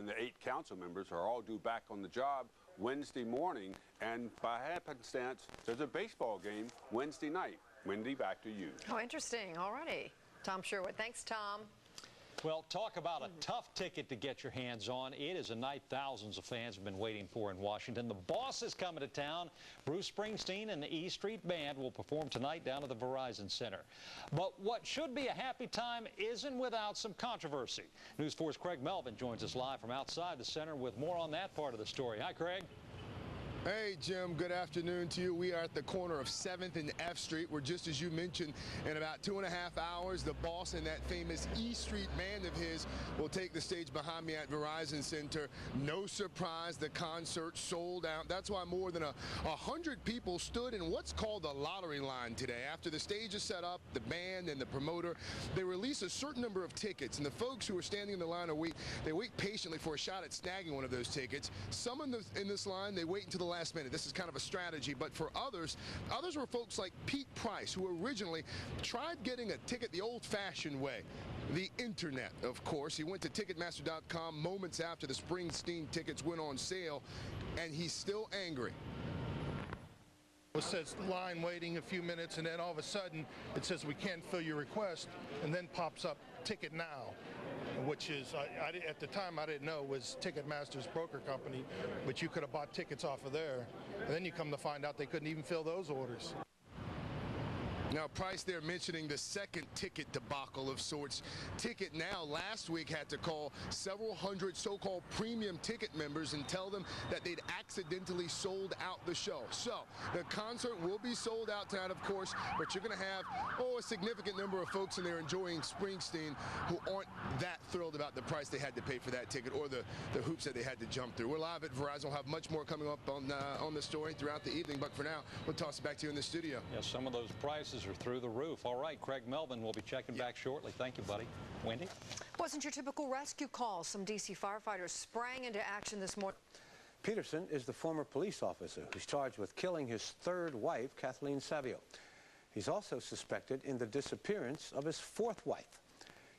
and the 8 council members are all due back on the job Wednesday morning, and by happenstance, there's a baseball game Wednesday night. Wendy, back to you. Oh, interesting. All righty. Tom Sherwood. Thanks, Tom. Well, talk about a tough ticket to get your hands on. It is a night thousands of fans have been waiting for in Washington. The Boss is coming to town. Bruce Springsteen and the E Street Band will perform tonight down at the Verizon Center. But what should be a happy time isn't without some controversy. News 4's Craig Melvin joins us live from outside the center with more on that part of the story. Hi, Craig. Hey, Jim. Good afternoon to you. We are at the corner of 7th and F Street, where, just as you mentioned, in about 2.5 hours, the Boss and that famous E Street Band of his will take the stage behind me at Verizon Center. No surprise, the concert sold out. That's why more than 100 people stood in what's called the lottery line today. After the stage is set up, the band and the promoter, they release a certain number of tickets, and the folks who are standing in the line they wait patiently for a shot at snagging one of those tickets. Some in this line, they wait until the last minute. This is kind of a strategy, but for others were folks like Pete Price, who originally tried getting a ticket the old-fashioned way, the internet, of course. He went to Ticketmaster.com moments after the Springsteen tickets went on sale, and he's still angry. It says line waiting a few minutes, and then all of a sudden it says we can't fill your request, and then pops up Ticket Now, which is, at the time I didn't know was Ticketmaster's broker company, but you could have bought tickets off of there. And then you come to find out they couldn't even fill those orders. Now, Price there mentioning the second ticket debacle of sorts. Ticket Now last week had to call several hundred so-called premium ticket members and tell them that they'd accidentally sold out the show. So the concert will be sold out tonight, of course, but you're going to have, a significant number of folks in there enjoying Springsteen who aren't that thrilled about the price they had to pay for that ticket or the hoops that they had to jump through. We're live at Verizon. We'll have much more coming up on the story throughout the evening, but for now, we'll toss it back to you in the studio. Yeah, some of those prices are through the roof. All right, Craig Melvin will be checking back shortly. Thank you, buddy. Wendy? Wasn't your typical rescue call. Some D.C. firefighters sprang into action this morning. Peterson is the former police officer who's charged with killing his third wife, Kathleen Savio. He's also suspected in the disappearance of his fourth wife.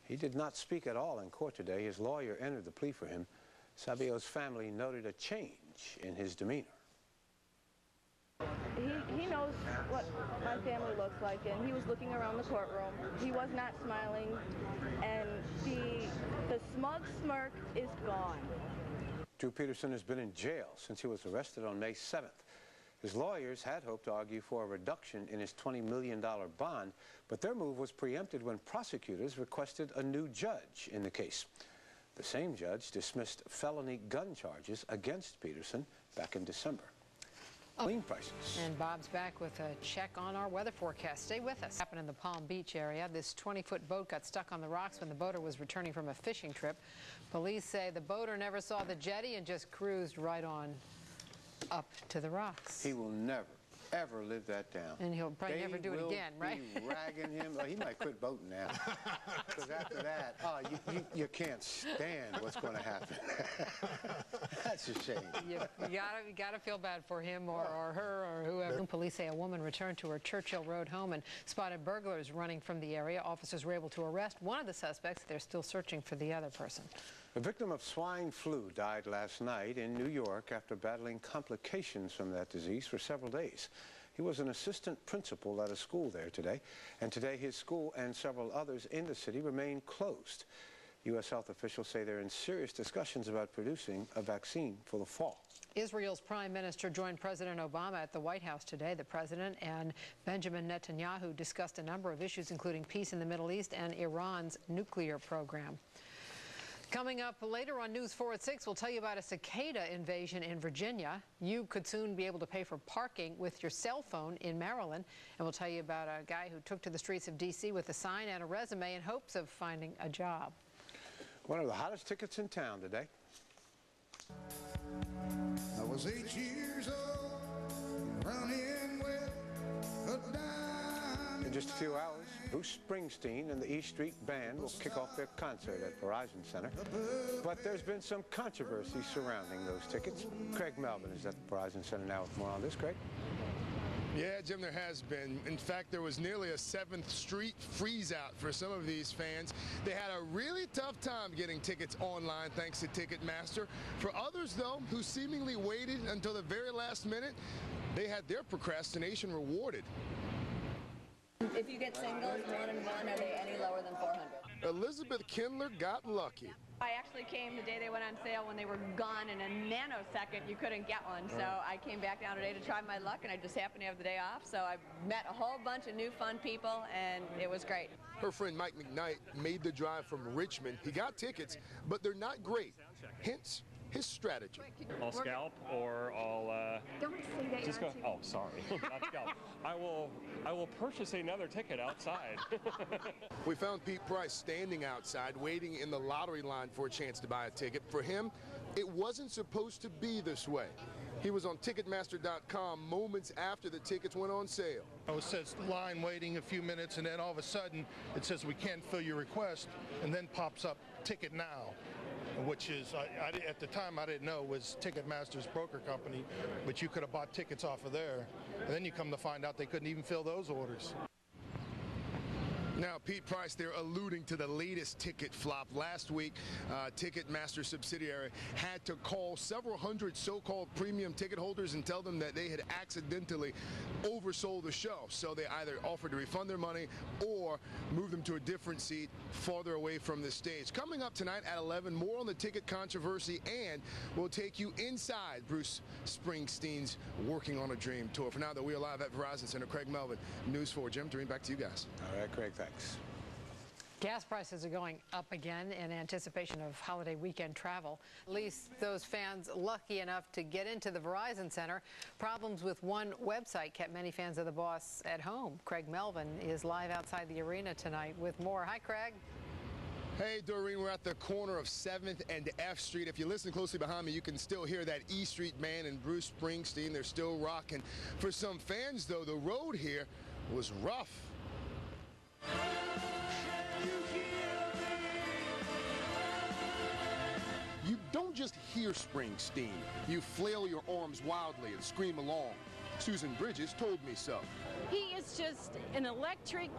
He did not speak at all in court today. His lawyer entered the plea for him. Savio's family noted a change in his demeanor. He knows what my family looks like, and he was looking around the courtroom. He was not smiling, and the smug smirk is gone. Drew Peterson has been in jail since he was arrested on May 7th. His lawyers had hoped to argue for a reduction in his $20 million bond, but their move was preempted when prosecutors requested a new judge in the case. The same judge dismissed felony gun charges against Peterson back in December. Clean prices. And Bob's back with a check on our weather forecast. Stay with us. Happened in the Palm Beach area. This 20-foot boat got stuck on the rocks when the boater was returning from a fishing trip. Police say the boater never saw the jetty and just cruised right on up to the rocks. He will never, ever live that down. And he'll probably never do it again, right? They will be ragging him. Oh, he might quit boating now. Because after that, you can't stand what's going to happen. That's a shame. You gotta feel bad for him or her or whoever. Police say a woman returned to her Churchill Road home and spotted burglars running from the area. Officers were able to arrest one of the suspects. They're still searching for the other person. A victim of swine flu died last night in New York after battling complications from that disease for several days. He was an assistant principal at a school there today, and today his school and several others in the city remain closed. U.S. health officials say they're in serious discussions about producing a vaccine for the fall. Israel's prime minister joined President Obama at the White House today. The president and Benjamin Netanyahu discussed a number of issues, including peace in the Middle East and Iran's nuclear program. Coming up later on News 4 at 6, we'll tell you about a cicada invasion in Virginia. You could soon be able to pay for parking with your cell phone in Maryland. And we'll tell you about a guy who took to the streets of D.C. with a sign and a resume in hopes of finding a job. One of the hottest tickets in town today. I was 8 years old, running with a dime. In just a few hours, Bruce Springsteen and the E Street Band will kick off their concert at Verizon Center. But there's been some controversy surrounding those tickets. Craig Melvin is at the Verizon Center now with more on this. Craig? Yeah, Jim, there has been. In fact, there was nearly a 7th Street freeze-out for some of these fans. They had a really tough time getting tickets online thanks to Ticketmaster. For others, though, who seemingly waited until the very last minute, they had their procrastination rewarded. If you get singles, 1 and 1, are they any lower than 400? Elizabeth Kindler got lucky. I actually came the day they went on sale when they were gone in a nanosecond. You couldn't get one. So I came back down today to try my luck, and I just happened to have the day off. So I met a whole bunch of new fun people, and it was great. Her friend Mike McKnight made the drive from Richmond. He got tickets, but they're not great. Hence his strategy. I'll scalp, or I'll Don't say that. just go. Oh, sorry, not scalp. I will purchase another ticket outside. We found Pete Price standing outside, waiting in the lottery line for a chance to buy a ticket. For him, it wasn't supposed to be this way. He was on Ticketmaster.com moments after the tickets went on sale. It says line waiting a few minutes, and then all of a sudden it says we can't fill your request, and then pops up Ticket Now, which is, at the time I didn't know was Ticketmaster's broker company, but you could have bought tickets off of there. And then you come to find out they couldn't even fill those orders. Now, Pete Price, they're alluding to the latest ticket flop. Last week, Ticketmaster subsidiary had to call several hundred so-called premium ticket holders and tell them that they had accidentally oversold the show. So they either offered to refund their money or move them to a different seat farther away from the stage. Coming up tonight at 11, more on the ticket controversy, and we'll take you inside Bruce Springsteen's Working on a Dream tour. For now, though, we are live at Verizon Center. Craig Melvin, News 4. Jim, turning back to you guys. All right, Craig, thanks. Gas prices are going up again in anticipation of holiday weekend travel. At least those fans lucky enough to get into the Verizon Center. Problems with one website kept many fans of the boss at home. Craig Melvin is live outside the arena tonight with more. Hi, Craig. Hey, Doreen, we're at the corner of 7th and F Street. If you listen closely behind me, you can still hear that E Street Band and Bruce Springsteen. They're still rocking. For some fans, though, the road here was rough. You don't just hear Springsteen. You flail your arms wildly and scream along. Susan Bridges told me so. He is just an electric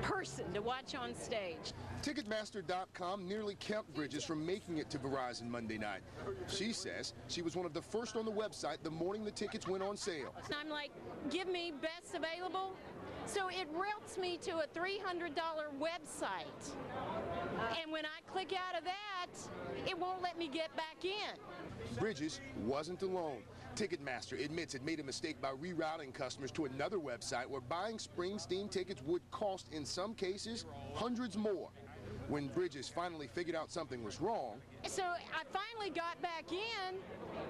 person to watch on stage. Ticketmaster.com nearly kept Bridges from making it to Verizon Monday night. She says she was one of the first on the website the morning the tickets went on sale. And I'm like, give me best available. So it routes me to a $300 website. And when I click out of that, it won't let me get back in. Bridges wasn't alone. Ticketmaster admits it made a mistake by rerouting customers to another website where buying Springsteen tickets would cost, in some cases, hundreds more. When Bridges finally figured out something was wrong, so I finally got back in,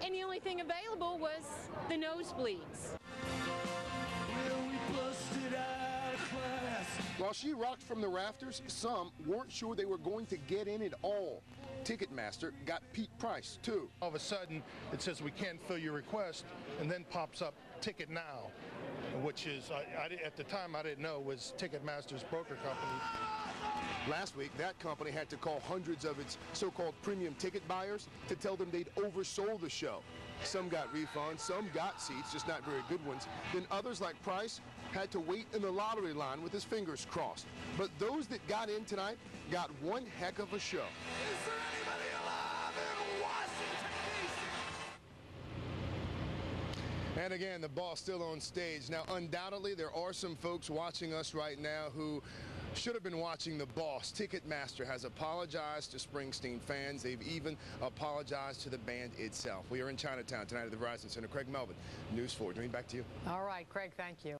and the only thing available was the nosebleeds. While she rocked from the rafters, some weren't sure they were going to get in at all. Ticketmaster got Pete Price, too. All of a sudden, it says we can't fill your request, and then pops up Ticket Now, which is, at the time I didn't know was Ticketmaster's broker company. Last week, that company had to call hundreds of its so-called premium ticket buyers to tell them they'd oversold the show. Some got refunds, some got seats, just not very good ones. Then others, like Price, had to wait in the lottery line with his fingers crossed. But those that got in tonight got one heck of a show. Is there anybody alive in Washington, D.C.? And again, the boss still on stage. Now, undoubtedly, there are some folks watching us right now who should have been watching the boss. Ticketmaster has apologized to Springsteen fans. They've even apologized to the band itself. We are in Chinatown tonight at the Verizon Center. Craig Melvin, News 4. Back to you. All right, Craig, thank you.